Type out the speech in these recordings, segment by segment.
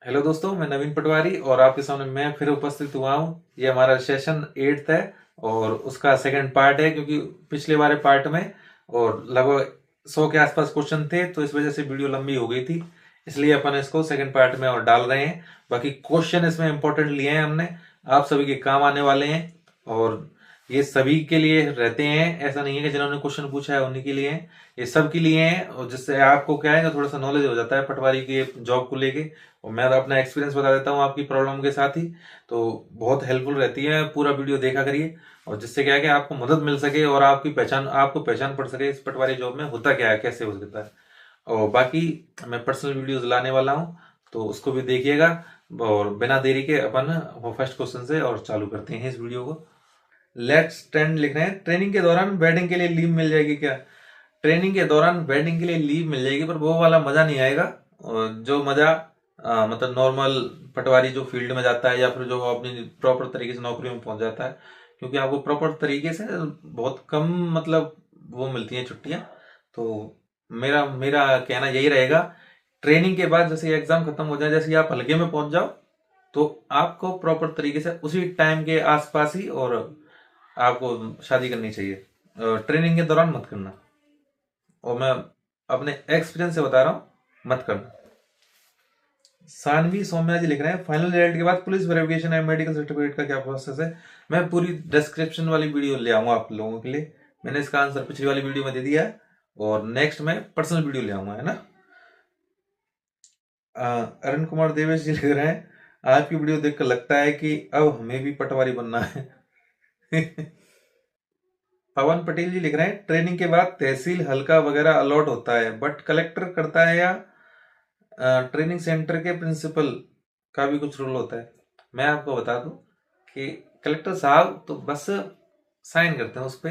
Hello दोस्तों, मैं नवीन पटवारी और आपके सामने मैं फिर उपस्थित हुआ हूँ। ये हमारा सेशन 8 है और उसका सेकंड पार्ट है, क्योंकि पिछले वाले पार्ट में और लगभग 100 के आसपास क्वेश्चन थे, तो इस वजह से वीडियो लंबी हो गई थी। इसलिए अपन इसको सेकंड पार्ट में और डाल रहे हैं। बाकी क्वेश्चन इसमें इंपॉर्टेंट लिए हैं हमने, आप सभी के काम आने वाले हैं और ये सभी के लिए रहते हैं। ऐसा नहीं है कि जिन्होंने क्वेश्चन पूछा है उन्हीं के लिए है, ये सब के लिए हैं। और जिससे आपको क्या है, थोड़ा सा नॉलेज हो जाता है पटवारी के जॉब को लेके। और मैं तो अपना एक्सपीरियंस बता देता हूँ आपकी प्रॉब्लम के साथ ही, तो बहुत हेल्पफुल रहती है। पूरा वीडियो देखा करिए, और जिससे क्या है कि आपको मदद मिल सके और आपको पहचान पड़ सके इस पटवारी जॉब में होता क्या है, कैसे हो सकता है। और बाकी मैं पर्सनल वीडियोस लाने वाला हूँ, तो उसको भी देखिएगा। और बिना देरी के अपन फर्स्ट क्वेश्चन से और चालू करते हैं इस वीडियो को। लेट्स ट्रेंड लिख रहे हैं, ट्रेनिंग के दौरान वेडिंग के लिए लीव मिल जाएगी क्या? ट्रेनिंग के दौरान वेडिंग के लिए लीव मिल जाएगी, पर वो वाला मजा नहीं आएगा। और जो मजा मतलब नॉर्मल पटवारी जो फील्ड में जाता है या फिर जो अपनी प्रॉपर तरीके से नौकरी में पहुंच जाता है, क्योंकि आपको प्रॉपर तरीके से बहुत कम मतलब वो मिलती हैं छुट्टियां। तो मेरा मेरा कहना यही रहेगा, ट्रेनिंग के बाद जैसे एग्जाम खत्म हो जाए, जैसे ही आप हल्के में पहुंच जाओ, तो आपको प्रॉपर तरीके से उसी टाइम के आसपास ही और आपको शादी करनी चाहिए। ट्रेनिंग के दौरान मत करना, और मैं अपने एक्सपीरियंस से बता रहा हूँ, मत करना। सानवी सौम्या जी लिख रहे हैं, फाइनल रिजल्ट के बाद police verification and medical certificate का क्या प्रोसेस है? मैं पूरी डिस्क्रिप्शन वाली वीडियो ले आऊंगा आप लोगों के लिए। मैंने इसका आंसर पिछली वाली वीडियो में दे दिया है, और नेक्स्ट में पर्सनल वीडियो ले आऊंगा, है ना। अरुण कुमार देवेश जी लिख रहे हैं, आज की वीडियो देखकर लगता है कि अब हमें भी पटवारी बनना है। पवन पटेल जी लिख रहे हैं, ट्रेनिंग के बाद तहसील हल्का वगैरह अलॉट होता है, बट कलेक्टर करता है या ट्रेनिंग सेंटर के प्रिंसिपल का भी कुछ रोल होता है? मैं आपको बता दूं कि कलेक्टर साहब तो बस साइन करते हैं उस पे,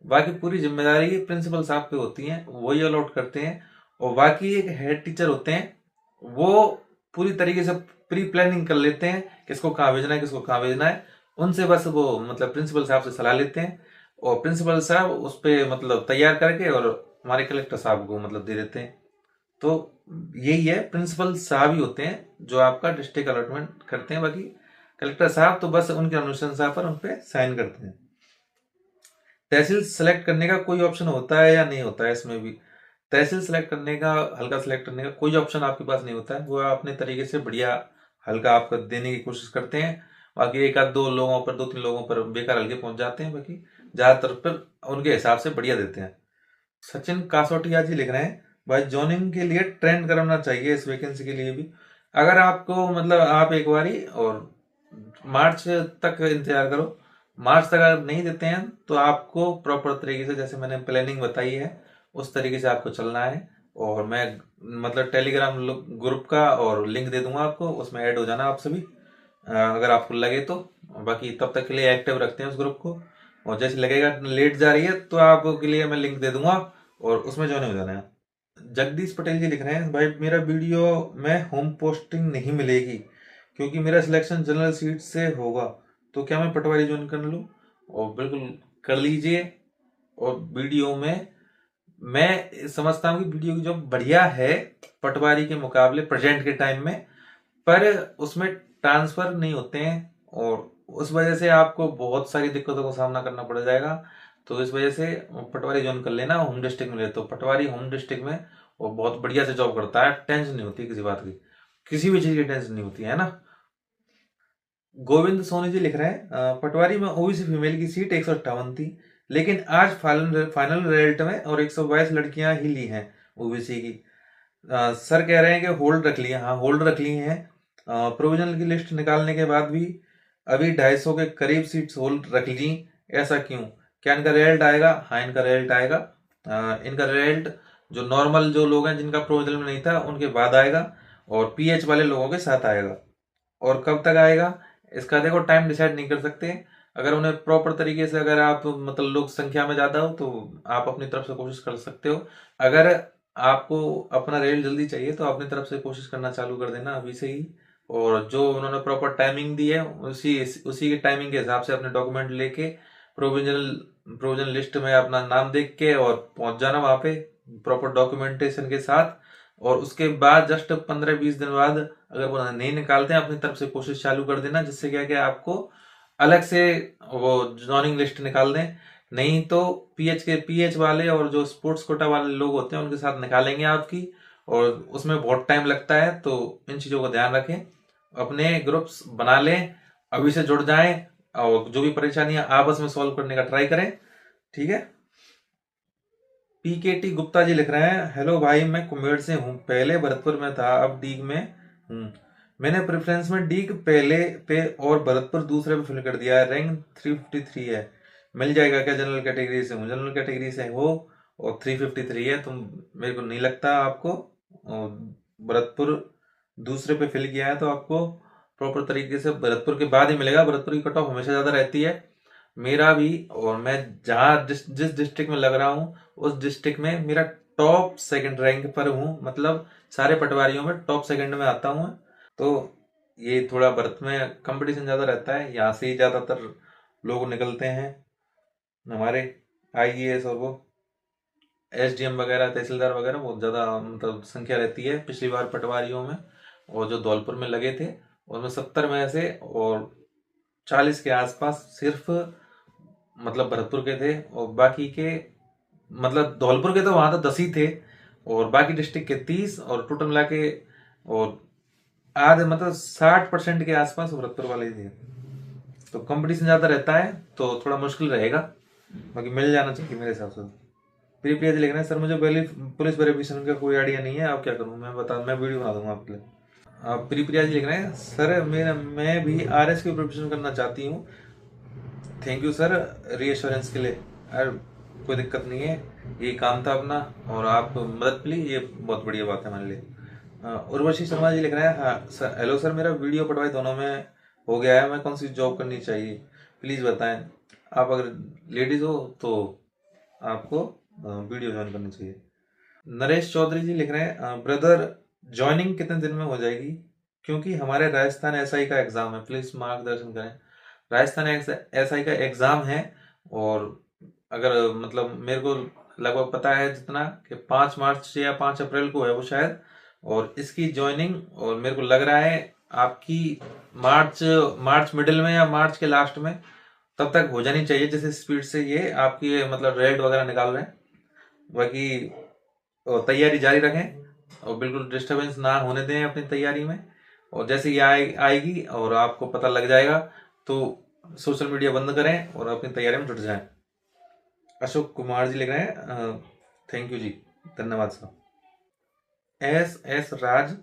बाकी पूरी जिम्मेदारी प्रिंसिपल साहब पे होती है, वही अलॉट करते हैं। और बाकी एक हेड टीचर होते हैं, वो पूरी तरीके से प्री प्लानिंग कर लेते हैं, किसको कहाँ भेजना है, किसको कहाँ भेजना है। उनसे बस वो मतलब प्रिंसिपल साहब से सलाह लेते हैं, और प्रिंसिपल साहब उस पे मतलब तैयार करके और हमारे कलेक्टर साहब को मतलब दे देते हैं। तो यही है, प्रिंसिपल साहब ही होते हैं जो आपका डिस्ट्रिक्ट अलॉटमेंट करते हैं। बाकी कलेक्टर साहब तो बस उनके अनुशंसा पर उन पे साइन करते हैं। तहसील सेलेक्ट करने का कोई ऑप्शन होता है या नहीं होता है? इसमें भी तहसील सेलेक्ट करने का, हल्का सेलेक्ट करने का कोई ऑप्शन आपके पास नहीं होता है। वो आप अपने तरीके से बढ़िया हल्का आपको देने की कोशिश करते हैं। बाकी एक आध दो लोगों पर, दो तीन लोगों पर बेकार हल्के पहुंच जाते हैं, बाकी ज्यादातर पर उनके हिसाब से बढ़िया देते हैं। सचिन कासोटिया जी लिख रहे हैं, भाई जॉइनिंग के लिए ट्रेंड करना चाहिए इस वैकेंसी के लिए भी। अगर आपको मतलब आप एक बारी और मार्च तक इंतजार करो। मार्च तक अगर नहीं देते हैं तो आपको प्रॉपर तरीके से, जैसे मैंने प्लानिंग बताई है, उस तरीके से आपको चलना है। और मैं मतलब टेलीग्राम ग्रुप का और लिंक दे दूंगा आपको, उसमें ऐड हो जाना आप सभी, अगर आपको लगे तो। बाकी तब तक के लिए एक्टिव रखते हैं उस ग्रुप को, और जैसे लगेगा लेट जा रही है तो आपके लिए मैं लिंक दे दूंगा और उसमें ज्वाइन हो जाना है। जगदीश पटेल जी लिख रहे हैं, भाई मेरा वीडियो में होम पोस्टिंग नहीं मिलेगी क्योंकि मेरा सिलेक्शन जनरल सीट से होगा, तो क्या मैं पटवारी ज्वाइन कर लूँ? और बिल्कुल कर लीजिए। और वीडियो में मैं समझता हूँ कि वीडियो की जो बढ़िया है पटवारी के मुकाबले प्रेजेंट के टाइम में, पर उसमें ट्रांसफर नहीं होते हैं, और उस वजह से आपको बहुत सारी दिक्कतों का सामना करना पड़ जाएगा। तो इस वजह से पटवारी ज्वाइन कर लेना होम डिस्ट्रिक्ट में ले, तो पटवारी होम डिस्ट्रिक्ट में वो बहुत बढ़िया से जॉब करता है, टेंशन नहीं होती किसी बात की, किसी भी चीज की टेंशन नहीं होती है ना। गोविंद सोनी जी लिख रहे हैं, पटवारी में ओबीसी फीमेल की सीट 158 थी, लेकिन आज फाइनल फाइनल रिजल्ट में और 122 लड़कियां ही ली हैं ओबीसी की। सर कह रहे हैं कि होल्ड रख लिए, हाँ होल्ड रख लिए हैं। प्रोविजनल की लिस्ट निकालने के बाद भी अभी 250 के करीब सीट्स होल्ड रख ली, ऐसा क्यों? क्या इनका रिजल्ट आएगा? हाँ इनका रिजल्ट आएगा। इनका रिजल्ट जो नॉर्मल जो लोग हैं जिनका प्रोविजनल में नहीं था उनके बाद आएगा, और पीएच वाले लोगों के साथ आएगा। और कब तक आएगा इसका देखो टाइम डिसाइड नहीं कर सकते। अगर उन्हें प्रॉपर तरीके से, अगर आप मतलब लोग संख्या में ज्यादा हो तो आप अपनी तरफ से कोशिश कर सकते हो। अगर आपको अपना रेल जल्दी चाहिए तो अपनी तरफ से कोशिश करना चालू कर देना अभी से ही। और जो उन्होंने प्रॉपर टाइमिंग दी है उसी उसी के टाइमिंग के हिसाब से अपने डॉक्यूमेंट लेके प्रोविजनल प्रोविजनल लिस्ट में अपना नाम देख के और पहुंच जाना वहां पे प्रॉपर डॉक्यूमेंटेशन के साथ। और उसके बाद जस्ट 15-20 दिन बाद अगर वो नहीं निकालते हैं अपनी तरफ से कोशिश चालू कर देना, जिससे क्या कि आपको अलग से वो जॉइनिंग लिस्ट निकाल दें। नहीं तो पीएच वाले और जो स्पोर्ट्स कोटा वाले लोग होते हैं उनके साथ निकालेंगे आपकी, और उसमें बहुत टाइम लगता है। तो इन चीज़ों का ध्यान रखें, अपने ग्रुप्स बना लें, अभी से जुड़ जाएं, और जो भी परेशानियां आपस में सॉल्व करने का ट्राई करें। ठीक है। पीकेटी गुप्ता जी लिख रहे हैं, हेलो भाई, मैं कुमेर से हूँ, पहले भरतपुर में था, अब डीग में हूँ। मैंने प्रेफरेंस में डीग पहले पे और भरतपुर दूसरे पे फिल कर दिया है, रैंक 353 है, मिल जाएगा क्या? जनरल कैटेगरी से हूँ, जनरल कैटेगरी से हो और 353 है, तो मेरे को नहीं लगता आपको। और भरतपुर दूसरे पे फिल किया है तो आपको प्रॉपर तरीके से भरतपुर के बाद ही मिलेगा। भरतपुर की कट ऑफ हमेशा ज़्यादा रहती है, मेरा भी। और मैं जहाँ जिस डिस्ट्रिक्ट में लग रहा हूँ उस डिस्ट्रिक्ट में मेरा टॉप सेकंड रैंक पर हूँ, मतलब सारे पटवारियों में टॉप सेकंड में आता हूँ। तो ये थोड़ा भरत में कंपटीशन ज़्यादा रहता है, यहाँ से ही ज़्यादातर लोग निकलते हैं हमारे आईएएस, और वो एसडीएम वगैरह, तहसीलदार वगैरह, बहुत ज़्यादा मतलब संख्या रहती है। पिछली बार पटवारियों में और जो धौलपुर में लगे थे उनमें 70 में से और 40 के आसपास सिर्फ मतलब भरतपुर के थे, और बाकी के मतलब धौलपुर के तो वहां तो 10 ही थे, और बाकी डिस्ट्रिक्ट के 30, और टोटल मिला के और आधे मतलब 60% के आसपास भरतपुर वाले ही थे। तो कंपटीशन ज्यादा रहता है तो थोड़ा मुश्किल रहेगा, बाकी मिल जाना चाहिए मेरे हिसाब से। प्री प्रिया जी लिख रहे हैं, सर मुझे पहले पुलिस वेरिफिकेशन का कोई आइडिया नहीं है, आप क्या करूँ? मैं वीडियो बना दूंगा आपके लिए। प्री प्रिया जी लिख रहे हैं, सर मैं भी आरएस की प्रिपरेशन करना चाहती हूँ। थैंक यू सर रीएश्योरेंस के लिए। यार कोई दिक्कत नहीं है, ये काम था अपना, और आप मदद मिली, ये बहुत बढ़िया बात है हमारे लिए। उर्वशी शर्मा जी लिख रहे हैं, हाँ सर, हेलो सर, मेरा वीडियो पटवाई दोनों में हो गया है, मैं कौन सी जॉब करनी चाहिए प्लीज़ बताएं। आप अगर लेडीज़ हो तो आपको वीडियो ज्वाइन करनी चाहिए। नरेश चौधरी जी लिख रहे हैं, ब्रदर ज्वाइनिंग कितने दिन में हो जाएगी, क्योंकि हमारे राजस्थान एसआई का एग्ज़ाम है, प्लीज़ मार्गदर्शन करें। राजस्थान एसआई का एग्ज़ाम है, और अगर मतलब मेरे को लगभग पता है जितना कि 5 मार्च या 5 अप्रैल को है वो शायद, और इसकी ज्वाइनिंग और मेरे को लग रहा है आपकी मार्च मार्च मिडिल में या मार्च के लास्ट में तब तक हो जानी चाहिए, जैसे स्पीड से ये आपकी मतलब रेड वगैरह निकाल रहे हैं। बाकी तैयारी जारी रखें और बिल्कुल डिस्टरबेंस ना होने दें अपनी तैयारी में, और जैसे ये आएगी और आपको पता लग जाएगा तो सोशल मीडिया बंद करें और अपनी तैयारी में जुट जाएं। अशोक कुमार जी लिख रहे हैं, थैंक यू जी, धन्यवाद सर। एस राज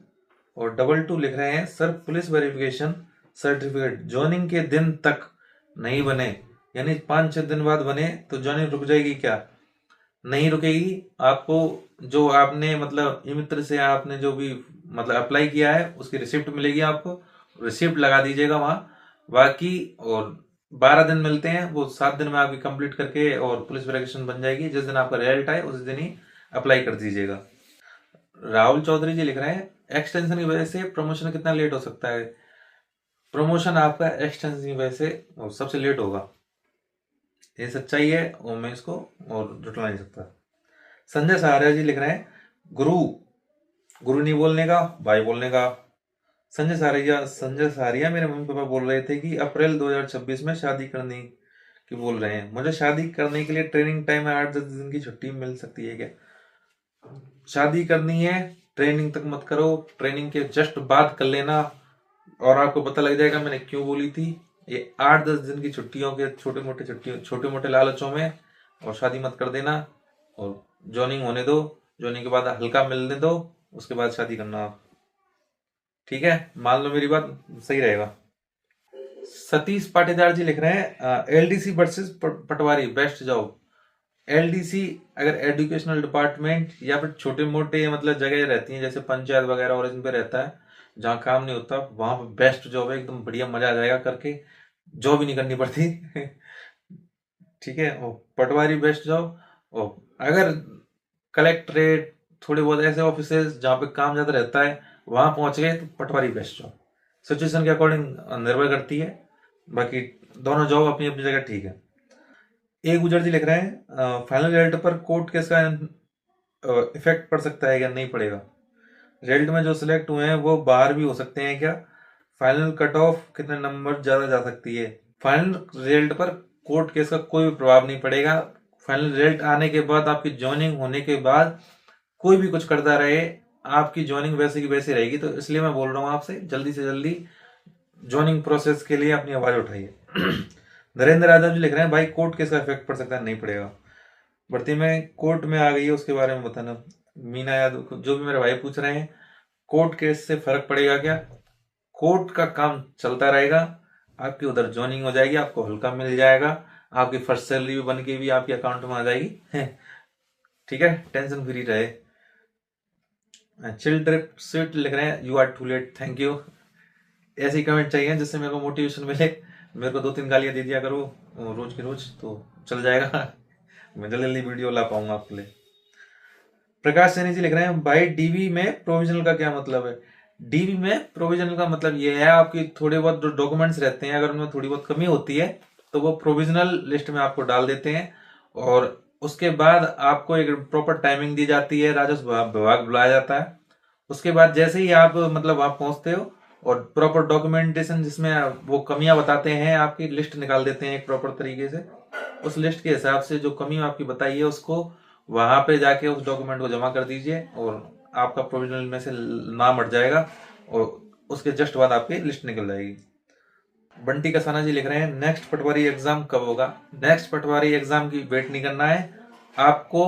और 22 लिख रहे हैं, sir police verification certificate joining के दिन तक नहीं बने, यानी 5-6 दिन बाद बने तो ज्वाइनिंग रुक जाएगी क्या? नहीं रुकेगी। आपको जो आपने मतलब ई मित्र से आपने जो भी मतलब अप्लाई किया है उसकी रिसिप्ट मिलेगी, आपको रिसिप्ट लगा दीजिएगा वहाँ। बाकी और 12 दिन मिलते हैं, वो 7 दिन में आपकी कंप्लीट करके और पुलिस वेरिफिकेशन बन जाएगी। जिस दिन आपका रिजल्ट आए उस दिन ही अप्लाई कर दीजिएगा। राहुल चौधरी जी लिख रहे हैं, एक्सटेंशन की वजह से प्रमोशन कितना लेट हो सकता है? प्रमोशन आपका एक्सटेंशन की वजह से सबसे लेट होगा, ये सच्चाई है, और मैं इसको और जुटला नहीं सकता। संजय सहारिया जी लिख रहे हैं, गुरु गुरु नहीं बोलने का, भाई बोलने का। संजय सहारिया मेरे मम्मी पापा बोल रहे थे कि अप्रैल 2026 में शादी करने की बोल रहे हैं, मुझे शादी करने के लिए ट्रेनिंग टाइम में 8-10 दिन की छुट्टी मिल सकती है क्या? शादी करनी है ट्रेनिंग तक मत करो, ट्रेनिंग के जस्ट बाद कर लेना, और आपको पता लग जाएगा मैंने क्यों बोली थी। ये 8-10 दिन की छुट्टियों के छोटे मोटे लालचों में और शादी मत कर देना, और जॉइनिंग होने दो, जॉइनिंग के बाद हल्का मिलने दो, उसके बाद शादी करना आप। ठीक है, मान लो मेरी बात, सही रहेगा। सतीश पाटीदार जी लिख रहे हैं, एलडीसी वर्सेस पटवारी बेस्ट जॉब। एलडीसी अगर एजुकेशनल डिपार्टमेंट या फिर छोटे मोटे मतलब जगह रहती हैं जैसे पंचायत वगैरह और इन पे रहता है जहाँ काम नहीं होता, वहां पे बेस्ट जॉब है, एकदम बढ़िया, मजा आ जाएगा करके, जॉब ही नहीं करनी पड़ती। ठीक है, और पटवारी बेस्ट जॉब। और अगर कलेक्ट्रेट थोड़े बहुत ऐसे ऑफिसेज जहाँ पे काम ज्यादा रहता है वहां पहुंच गए तो पटवारी बेस्ट जॉब। सिचुएशन के अकॉर्डिंग निर्भर करती है, बाकी दोनों जॉब अपनी अपनी जगह ठीक है। ए गुजर जी लिख रहे हैं, फाइनल रिजल्ट पर कोर्ट केस का इफेक्ट पड़ सकता है या नहीं पड़ेगा? रिजल्ट में जो सिलेक्ट हुए हैं वो बाहर भी हो सकते हैं क्या? फाइनल कट ऑफ कितने नंबर ज्यादा जा सकती है? फाइनल रिजल्ट पर कोर्ट केस का कोई भी प्रभाव नहीं पड़ेगा। फाइनल रिजल्ट आने के बाद, आपकी ज्वाइनिंग होने के बाद कोई भी कुछ करता रहे, आपकी ज्वाइनिंग वैसे की वैसे रहेगी। तो इसलिए मैं बोल रहा हूँ आपसे, जल्दी से जल्दी ज्वाइनिंग प्रोसेस के लिए अपनी आवाज उठाइए। नरेंद्र यादव जी लिख रहे हैं, भाई कोर्ट केस का इफेक्ट पड़ सकता है? नहीं पड़ेगा। भर्ती में कोर्ट में आ गई है, उसके बारे में बताना। मीना यादव, जो भी मेरे भाई पूछ रहे हैं, कोर्ट केस से फर्क पड़ेगा क्या? कोर्ट का काम चलता रहेगा, आपकी उधर ज्वाइनिंग हो जाएगी, आपको हल्का मिल जाएगा, आपकी फर्स्ट सैलरी भी बन के भी आपके अकाउंट में आ जाएगी। ठीक है, टेंशन फ्री रहे। चिल ट्रिप स्वीट लिख रहे हैं, you are too late, thank you. ऐसी कमेंट चाहिए जिससे मेरे को मोटिवेशन मिले। मेरे को 2-3 गालियां दे दिया करो रोज की रोज, तो चल जाएगा। मैं जल्दी जल्दी वीडियो ला पाऊंगा आपके लिए। प्रकाश सैनी जी लिख रहे हैं, भाई डीवी में प्रोविजनल का क्या मतलब है? डीवी में प्रोविजनल का मतलब ये है, आपकी थोड़े बहुत जो डॉक्यूमेंट्स रहते हैं, अगर उनमें थोड़ी बहुत कमी होती है तो वो प्रोविजनल लिस्ट में आपको डाल देते हैं, और उसके बाद आपको एक प्रॉपर टाइमिंग दी जाती है, राजस्व विभाग बुलाया जाता है। उसके बाद जैसे ही आप मतलब वहां पहुंचते हो और प्रॉपर डॉक्यूमेंटेशन जिसमें वो कमियां बताते हैं, आपकी लिस्ट निकाल देते हैं एक प्रॉपर तरीके से। उस लिस्ट के हिसाब से जो कमी आपकी बताई है उसको वहां पे जाके उस डॉक्यूमेंट को जमा कर दीजिए, और आपका प्रोविजनल में से नाम हट जाएगा, और उसके जस्ट बाद आपकी लिस्ट निकल जाएगी। बंटी कसाना जी लिख रहे हैं, नेक्स्ट पटवारी एग्जाम कब होगा? नेक्स्ट पटवारी एग्जाम की वेट नहीं करना है, आपको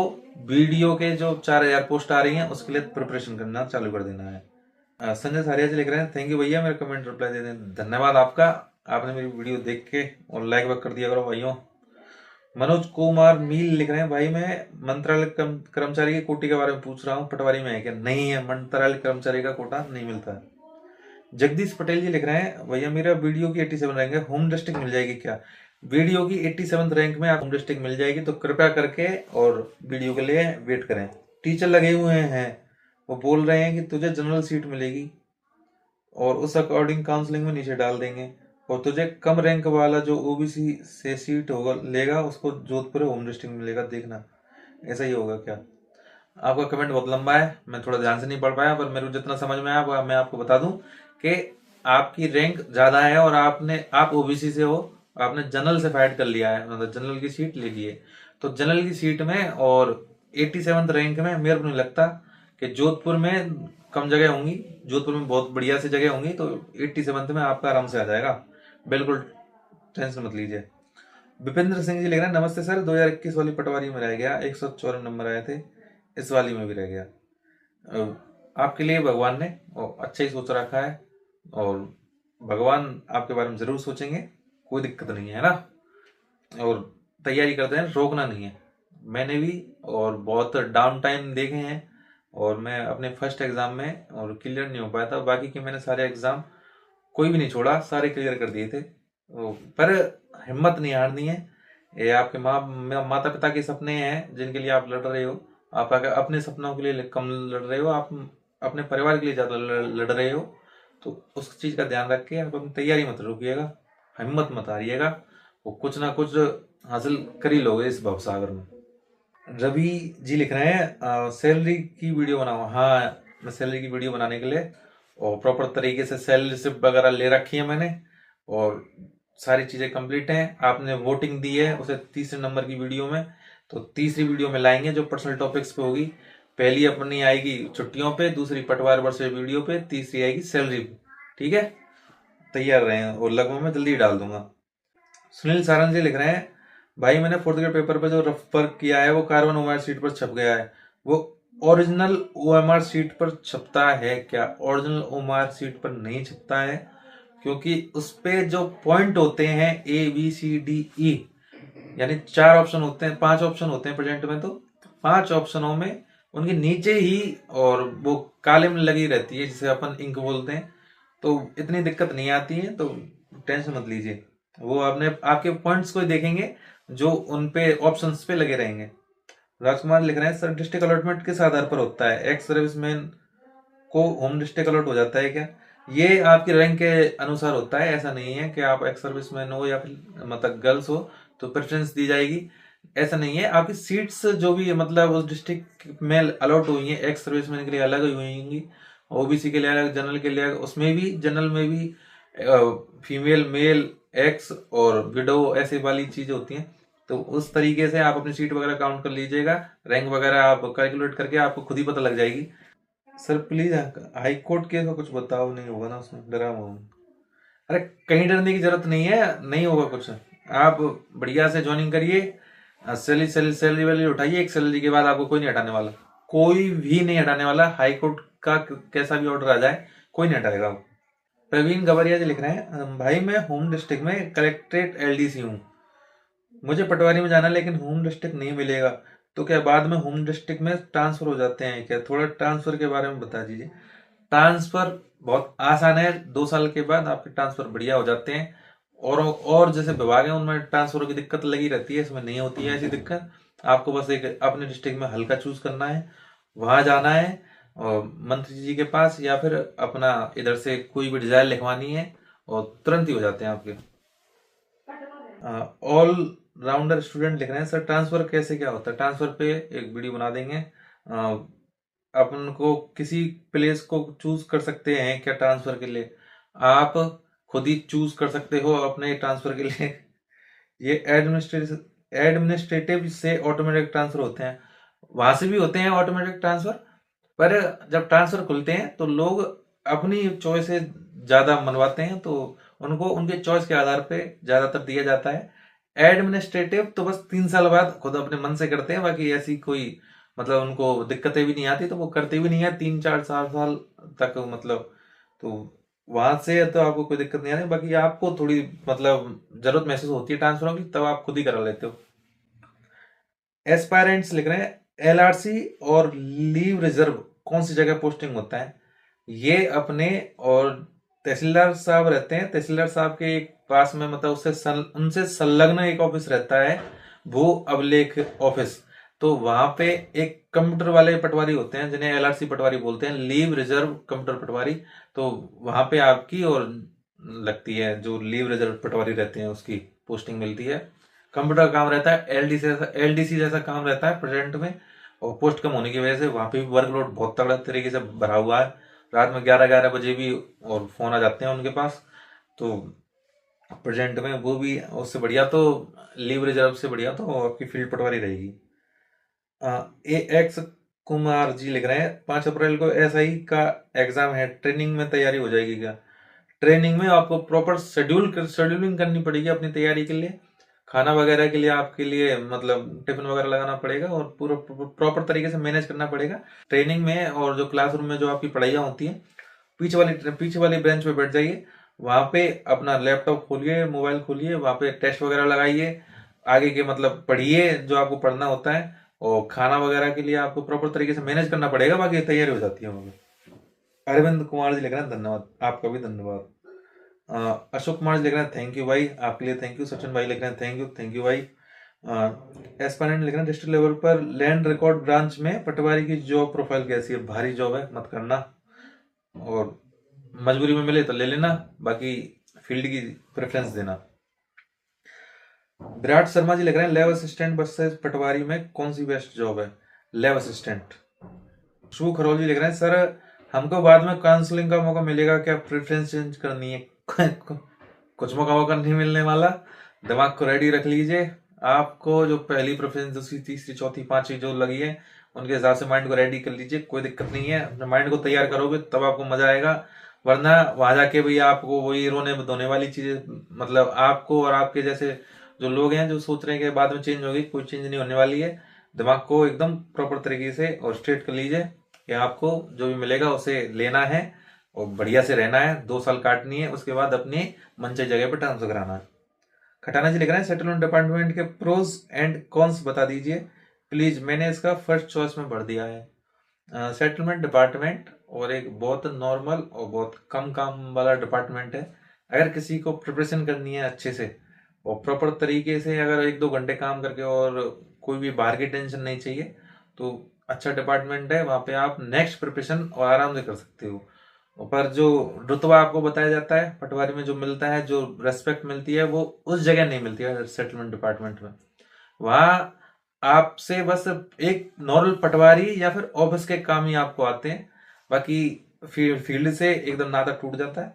वीडियो के जो 4000 पोस्ट आ रही हैं उसके लिए प्रिपरेशन करना चालू कर देना है। संजय सारिया जी लिख रहे हैं, थैंक यू भैया मेरे कमेंट रिप्लाई दे दें। धन्यवाद आपका, आपने मेरी वीडियो देख के और लाइक वक कर दिया करो भाइयों। मनोज कुमार मील लिख रहे हैं, भाई मैं मंत्रालय कर्मचारी की कोटी के बारे में पूछ रहा हूँ, पटवारी में है क्या? नहीं है, मंत्रालय कर्मचारी का कोटा नहीं मिलता है। जगदीश पटेल जी लिख रहे हैं, भैया मेरा वीडियो की 87 रैंक है, होम डिस्ट्रिक्ट मिल जाएगी क्या? वीडियो की 87 रैंक में आप होम डिस्ट्रिक्ट मिल जाएगी, तो कृपया करके और वीडियो के लिए वेट करें। टीचर लगे हुए हैं, वो बोल रहे हैं कि तुझे जनरल सीट मिलेगी और उस अकॉर्डिंग काउंसलिंग में नीचे डाल देंगे, और तुझे कम रैंक वाला जो ओबीसी से सीट होगा लेगा उसको जोधपुर होम डिस्ट्रिक्ट मिलेगा, देखना ऐसा ही होगा क्या? आपका कमेंट बहुत लंबा है, मैं थोड़ा ध्यान से नहीं पढ़ पाया, पर मेरे को जितना समझ में आया मैं आपको बता दूं कि आपकी रैंक ज्यादा है और आप ओबीसी से हो, आपने जनरल से फाइट कर लिया है, मतलब जनरल की सीट ले ली है। तो जनरल की सीट में और 87 रैंक में मेरे को नहीं लगता कि जोधपुर में कम जगह होंगी, जोधपुर में बहुत बढ़िया सी जगह होंगी, तो 87 में आपका आराम से आ जाएगा, बिल्कुल टेंशन मत लीजिए। विपेंद्र सिंह जी लिख रहे हैं, नमस्ते सर, 2021 वाली पटवारी में रह गया, 154 नंबर आए थे, इस वाली में भी रह गया। आपके लिए भगवान ने अच्छा ही सोच रखा है, और भगवान आपके बारे में जरूर सोचेंगे, कोई दिक्कत नहीं है ना। और तैयारी करते हैं, रोकना नहीं है। मैंने भी और बहुत डाउन टाइम देखे हैं, और मैं अपने फर्स्ट एग्जाम में और क्लियर नहीं हो पाया था, बाकी के मैंने सारे एग्जाम कोई भी नहीं छोड़ा, सारे क्लियर कर दिए थे। पर हिम्मत नहीं हारनी है, ये आपके माता पिता के सपने हैं जिनके लिए आप लड़ रहे हो, आप अगर अपने सपनों के लिए कम लड़ रहे हो, आप अपने परिवार के लिए ज्यादा लड़ रहे हो, तो उस चीज का ध्यान रख के आप अपनी तैयारी मत रोकिएगा, हिम्मत मत हारिएगा, वो कुछ ना कुछ हासिल कर ही लोगे इस भवसागर में। रवि जी लिख रहे हैं, सैलरी की वीडियो बनाओ। हाँ, मैं सैलरी की वीडियो बनाने के लिए और प्रॉपर तरीके से सैलरी रिसिप्ट वगैरह ले रखी है मैंने, और सारी चीजें कंप्लीट हैं। आपने वोटिंग दी है उसे तीसरे नंबर की वीडियो में, तो तीसरी वीडियो में लाएंगे जो पर्सनल टॉपिक्स पे होगी। पहली अपनी आएगी छुट्टियों पे, दूसरी पटवार वर्ष वीडियो पे, तीसरी आएगी सैलरी पे। ठीक है, तैयार रहे, और लगभग मैं जल्दी डाल दूंगा। सुनील सारंग जी लिख रहे हैं, भाई मैंने फोर्थ ग्रेड पेपर पे जो रफ वर्क किया है वो कार्बन ओएमआर शीट पर छप गया है, वो ओरिजिनल ओएमआर शीट पर छपता है क्या? ओरिजिनल ओएमआर शीट पर नहीं छपता है, क्योंकि उस पे जो पॉइंट होते हैं ABCDE, यानी 4 ऑप्शन होते हैं, 5 ऑप्शन होते हैं प्रेजेंट में, तो 5 ऑप्शनों में उनके नीचे ही और वो काले में लगी रहती है जिसे अपन इंक बोलते हैं, तो इतनी दिक्कत नहीं आती है, तो टेंशन मत लीजिए। वो आपने आपके पॉइंट्स को ही देखेंगे जो उन पे ऑप्शंस पे लगे रहेंगे। राजकुमार लिख रहे हैं, सर डिस्ट्रिक्ट अलॉटमेंट किस आधार पर होता है? एक्स सर्विसमैन को होम डिस्ट्रिक्ट अलॉट हो जाता है क्या? ये आपकी रैंक के अनुसार होता है, ऐसा नहीं है कि आप एक्स सर्विसमैन हो या फिर मतलब गर्ल्स हो तो प्रेफरेंस दी जाएगी, ऐसा नहीं है। आपकी सीट्स जो भी मतलब उस डिस्ट्रिक्ट में अलॉट हुई है एक्स सर्विसमैन के लिए अलग हुई होंगी, ओबीसी के लिए अलग, जनरल के लिए अलग। उसमें भी जनरल में भी फीमेल, मेल, एक्स और विडो ऐसी वाली चीजें होती हैं। तो उस तरीके से आप अपनी सीट वगैरह काउंट कर लीजिएगा, रैंक वगैरह आप कैलकुलेट करके आपको खुद ही पता लग जाएगी। Sir please high court case का कुछ बताओ, नहीं होगा ना उसमें, डरा हुआ हूँ। अरे कहीं डरने की जरूरत नहीं है, नहीं होगा कुछ। आप बढ़िया से ज्वाइनिंग करिए, सैलरी सैलरी सैलरी वैलरी उठाइए। एक सैलरी के बाद आपको कोई नहीं हटाने वाला, कोई भी नहीं हटाने वाला। हाई कोर्ट का कैसा भी ऑर्डर आ जाए, कोई नहीं हटाएगा आपको। प्रवीण गवरिया जी लिख रहे हैं, भाई मैं होम डिस्ट्रिक्ट में कलेक्ट्रेट एलडीसी हूँ, मुझे पटवारी में जाना है लेकिन होम डिस्ट्रिक्ट नहीं मिलेगा, तो क्या बाद में होम डिस्ट्रिक्ट में ट्रांसफर हो जाते हैं क्या? थोड़ा ट्रांसफर के बारे में बता दीजिए। ट्रांसफर बहुत आसान है, 2 साल के बाद आपके ट्रांसफर बढ़िया हो जाते हैं। और जैसे विभाग है उनमें ट्रांसफर की दिक्कत लगी रहती है, इसमें नहीं होती है ऐसी दिक्कत। आपको बस एक अपने डिस्ट्रिक्ट में हल्का चूज करना है, वहां जाना है और मंत्री जी के पास, या फिर अपना इधर से कोई भी डिजायर लिखवानी है और तुरंत ही हो जाते हैं आपके। ऑल राउंडर स्टूडेंट लिख रहे हैं, सर ट्रांसफर कैसे क्या होता है? ट्रांसफर पे एक वीडियो बना देंगे। अपन को किसी प्लेस को चूज कर सकते हैं क्या ट्रांसफर के लिए? आप खुद ही चूज कर सकते हो अपने ट्रांसफर के लिए। ये एडमिनिस्ट्रेटिव से ऑटोमेटिक ट्रांसफर होते हैं, वहां से भी होते हैं ऑटोमेटिक ट्रांसफर। पर जब ट्रांसफर खुलते हैं तो लोग अपनी चॉइस से ज्यादा मनवाते हैं, तो उनको उनके चॉइस के आधार पे ज्यादातर दिया जाता है। एडमिनिस्ट्रेटिव तो बस 3 साल बाद खुद अपने मन से करते हैं, बाकी ऐसी कोई मतलब उनको दिक्कतें भी नहीं आती, तो वो करते भी नहीं है 3 4 4 साल तक मतलब। तो वहां से तो आपको कोई दिक्कत नहीं आती, बाकी आपको थोड़ी मतलब जरूरत महसूस होती है ट्रांसफरों की, तब आप खुद ही करा लेते हो। एस्पायरेंट्स लिख रहे हैं, एलआरसी और लीव रिजर्व कौन सी जगह पोस्टिंग होता है? ये अपने और तहसीलदार साहब रहते हैं, तहसीलदार साहब के एक पास में मतलब उनसे संलग्न एक ऑफिस रहता है, भू अभिलेख ऑफिस। तो वहां पे एक कंप्यूटर वाले पटवारी होते हैं जिन्हें एलआरसी पटवारी बोलते हैं, लीव रिजर्व कंप्यूटर पटवारी। तो वहां पे आपकी और लगती है, जो लीव रिजर्व पटवारी रहते हैं उसकी पोस्टिंग मिलती है। कंप्यूटर का काम रहता है, एलडीसी जैसा काम रहता है प्रेजेंट में। और पोस्ट कम होने की वजह से वहां पे भी वर्कलोड बहुत तगड़ा तरीके से भरा हुआ है। रात में 11 11 बजे भी और फोन आ जाते हैं उनके पास। तो प्रेजेंट में वो भी उससे बढ़िया तो लीव रिजर्व से बढ़िया तो आपकी फील्ड पटवारी रहेगी। ए एक्स कुमार जी लिख रहे हैं, 5 अप्रैल को एसआई का एग्जाम है, ट्रेनिंग में तैयारी हो जाएगी क्या? ट्रेनिंग में आपको प्रॉपर शेड्यूलिंग करनी पड़ेगी अपनी तैयारी के लिए। खाना वगैरह के लिए आपके लिए मतलब टिफिन वगैरह लगाना पड़ेगा और पूरा प्रॉपर तरीके से मैनेज करना पड़ेगा ट्रेनिंग में। और जो क्लासरूम में जो आपकी पढ़ाइयाँ होती हैं, पीछे वाली बेंच पे बैठ जाइए, वहां पे अपना लैपटॉप खोलिए, मोबाइल खोलिए, वहां पे टेस्ट वगैरह लगाइए, आगे के मतलब पढ़िए जो आपको पढ़ना होता है। और खाना वगैरह के लिए आपको प्रॉपर तरीके से मैनेज करना पड़ेगा, बाकी तैयारी हो जाती है वहां पे। अरविंद कुमार जी लिख रहे हैं, धन्यवाद, आपका भी धन्यवाद। अशोक कुमार जी लिख रहे हैं, थैंक यू भाई, आपके लिए थैंक यू। सचिन भाई लिख रहे हैं, थैंक यू भाई। एस्पायरेंट लिख रहे हैं, डिस्ट्रिक्ट लेवल पर लैंड रिकॉर्ड ब्रांच में पटवारी की जॉब प्रोफाइल कैसी है? भारी जॉब है, मत करना, और मजबूरी में मिले तो ले लेना, बाकी फील्ड की प्रेफरेंस देना। विराट शर्मा जी लिख रहे हैं, लैब असिस्टेंट वर्सेस पटवारी में कौन सी बेस्ट जॉब है? Lab assistant. शुभ खरोल जी लिख रहे हैं, सर हमको बाद में काउंसलिंग का मौका मिलेगा क्या? प्रेफरेंस चेंज करनी है? कुछ मौका नहीं मिलने वाला, दिमाग को रेडी रख लीजिए। आपको जो पहली प्रेफरेंस, दूसरी, तीसरी, चौथी, पांचवी जो लगी है, उनके हिसाब से माइंड को रेडी कर लीजिए, कोई दिक्कत नहीं है। अपने माइंड को तैयार करोगे तब आपको मजा आएगा, वरना वहां जाके भी आपको वही रोने धोने वाली चीजें, मतलब आपको और आपके जैसे जो लोग हैं जो सोच रहे हैं कि बाद में चेंज होगी, कोई चेंज नहीं होने वाली है। दिमाग को एकदम प्रॉपर तरीके से और स्ट्रेट कर लीजिए कि आपको जो भी मिलेगा उसे लेना है और बढ़िया से रहना है, 2 साल काटनी है, उसके बाद अपनी मनचाही जगह पर ट्रांसफर कराना है। खटाना जी लिख रहे हैं, सेटलमेंट डिपार्टमेंट के प्रोज एंड कॉन्स बता दीजिए प्लीज, मैंने इसका फर्स्ट चॉइस में भर दिया है। सेटलमेंट डिपार्टमेंट और एक बहुत नॉर्मल और बहुत कम काम वाला डिपार्टमेंट है। अगर किसी को प्रिपरेशन करनी है अच्छे से और प्रॉपर तरीके से, अगर 1 2 घंटे काम करके और कोई भी बाहर की टेंशन नहीं चाहिए, तो अच्छा डिपार्टमेंट है, वहां पे आप नेक्स्ट प्रिपरेशन और आराम से कर सकते हो। पर जो रुतबा आपको बताया जाता है पटवारी में, जो मिलता है, जो रेस्पेक्ट मिलती है, वो उस जगह नहीं मिलती है सेटलमेंट डिपार्टमेंट में। वहां आपसे बस एक नॉर्मल पटवारी या फिर ऑफिस के काम ही आपको आते हैं, बाकी फील्ड से एकदम नाता टूट जाता है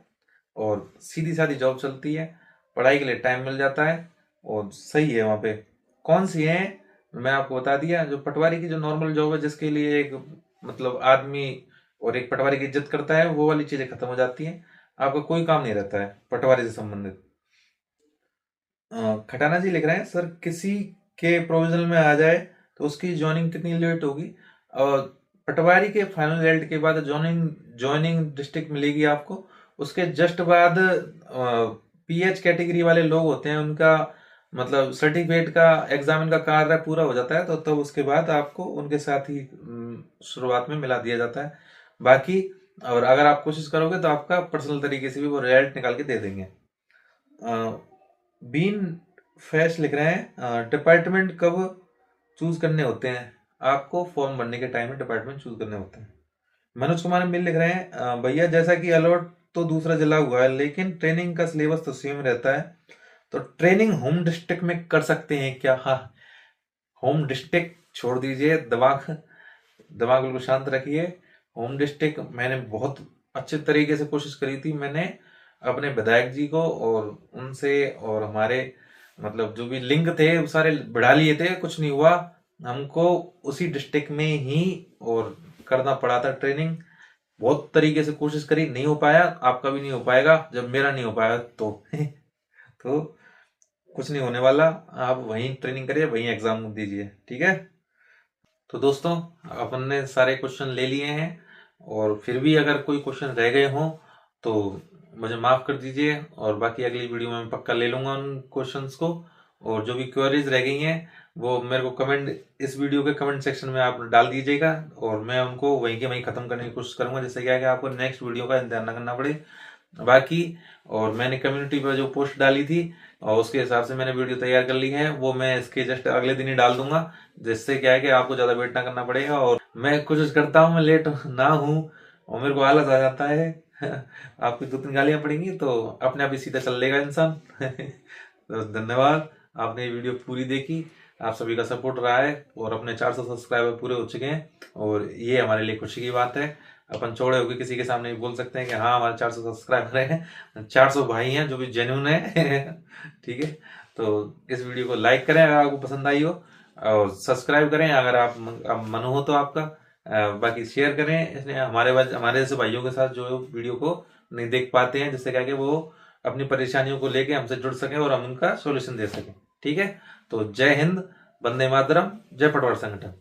और सीधी सादी जॉब चलती है, पढ़ाई के लिए टाइम मिल जाता है और सही है। वहाँ पे कौन सी है, मैं आपको बता दिया। जो पटवारी की जो नॉर्मल जॉब है, जिसके लिए एक मतलब आदमी और एक पटवारी की इज्जत करता है, वो वाली चीजें खत्म हो जाती हैं। आपका कोई काम नहीं रहता है पटवारी से संबंधित। खटाना जी लिख रहे हैं, सर किसी के प्रोविजनल में आ जाए तो उसकी ज्वाइनिंग कितनी लेट होगी? और पटवारी के फाइनल रिजल्ट के बाद ज्वाइनिंग ज्वाइनिंग डिस्ट्रिक्ट मिलेगी आपको। उसके जस्ट बाद पीएच कैटेगरी वाले लोग होते हैं, उनका मतलब सर्टिफिकेट का एग्जामिन का कार्य पूरा हो जाता है, तो तब उसके बाद आपको उनके साथ ही शुरुआत में मिला दिया जाता है। बाकी और अगर आप कोशिश करोगे तो आपका पर्सनल तरीके से भी वो रिजल्ट निकाल के दे देंगे। बीन फैश लिख रहे हैं, डिपार्टमेंट कब चूज करने होते हैं? आपको फॉर्म भरने के टाइम में डिपार्टमेंट चूज करने होते हैं। मनोज कुमार मिल लिख रहे हैं, भैया जैसा कि अलॉट तो दूसरा जिला हुआ है, लेकिन ट्रेनिंग का सिलेबस तो सेम रहता है, तो ट्रेनिंग होम डिस्ट्रिक्ट में कर सकते हैं क्या? हाँ, होम डिस्ट्रिक्ट छोड़ दीजिए, दिमाग दिमाग बिल्कुल शांत रखिए। होम डिस्ट्रिक्ट मैंने बहुत अच्छे तरीके से कोशिश करी थी। मैंने अपने विधायक जी को और उनसे और हमारे मतलब जो भी लिंक थे वो सारे बढ़ा लिए थे, कुछ नहीं हुआ। हमको उसी डिस्ट्रिक्ट में ही और करना पड़ा था ट्रेनिंग। बहुत तरीके से कोशिश करी, नहीं हो पाया। आपका भी नहीं हो पाएगा जब मेरा नहीं हो पाया तो तो कुछ नहीं होने वाला। आप वहीं ट्रेनिंग करिए, वहीं एग्जाम दीजिए, ठीक है। तो दोस्तों, अपन ने सारे क्वेश्चन ले लिए हैं और फिर भी अगर कोई क्वेश्चन रह गए हों तो मुझे माफ कर दीजिए, और बाकी अगली वीडियो में मैं पक्का ले लूंगा उन क्वेश्चंस को। और जो भी क्वेरीज रह गई हैं वो मेरे को कमेंट, इस वीडियो के कमेंट सेक्शन में आप डाल दीजिएगा और मैं उनको वहीं के वहीं खत्म करने की कोशिश करूंगा, जिससे क्या है कि आपको नेक्स्ट वीडियो का इंतजार ना करना पड़े। बाकी और मैंने कम्युनिटी पर जो पोस्ट डाली थी और उसके हिसाब से मैंने वीडियो तैयार कर ली है, वो मैं इसके जस्ट अगले दिन ही डाल दूंगा, जिससे क्या है कि आपको ज्यादा वेट ना करना पड़ेगा। और मैं कोशिश करता हूँ मैं लेट ना हूँ, और मेरे को आलस आ जाता है आपकी 2-3 गालियां पड़ेंगी तो अपने आप ही सीधा चल लेगा इंसान तो धन्यवाद, आपने ये वीडियो पूरी देखी। आप सभी का सपोर्ट रहा है और अपने 400 सब्सक्राइबर पूरे हो चुके हैं, और ये हमारे लिए खुशी की बात है। अपन छोड़े होकर किसी के सामने भी बोल सकते हैं कि हाँ हमारे 400 सब्सक्राइबर हैं, 400 भाई हैं जो भी जेन्युइन है ठीक है। तो इस वीडियो को लाइक करें अगर आपको पसंद आई हो, और सब्सक्राइब करें अगर आप मन हो तो आपका। बाकी शेयर करें, इसलिए हमारे जैसे भाइयों के साथ जो वीडियो को नहीं देख पाते हैं, जिससे क्या कि वो अपनी परेशानियों को लेके हमसे जुड़ सकें और हम उनका सॉल्यूशन दे सकें, ठीक है। तो जय हिंद, वंदे मातरम, जय पटवार संगठन।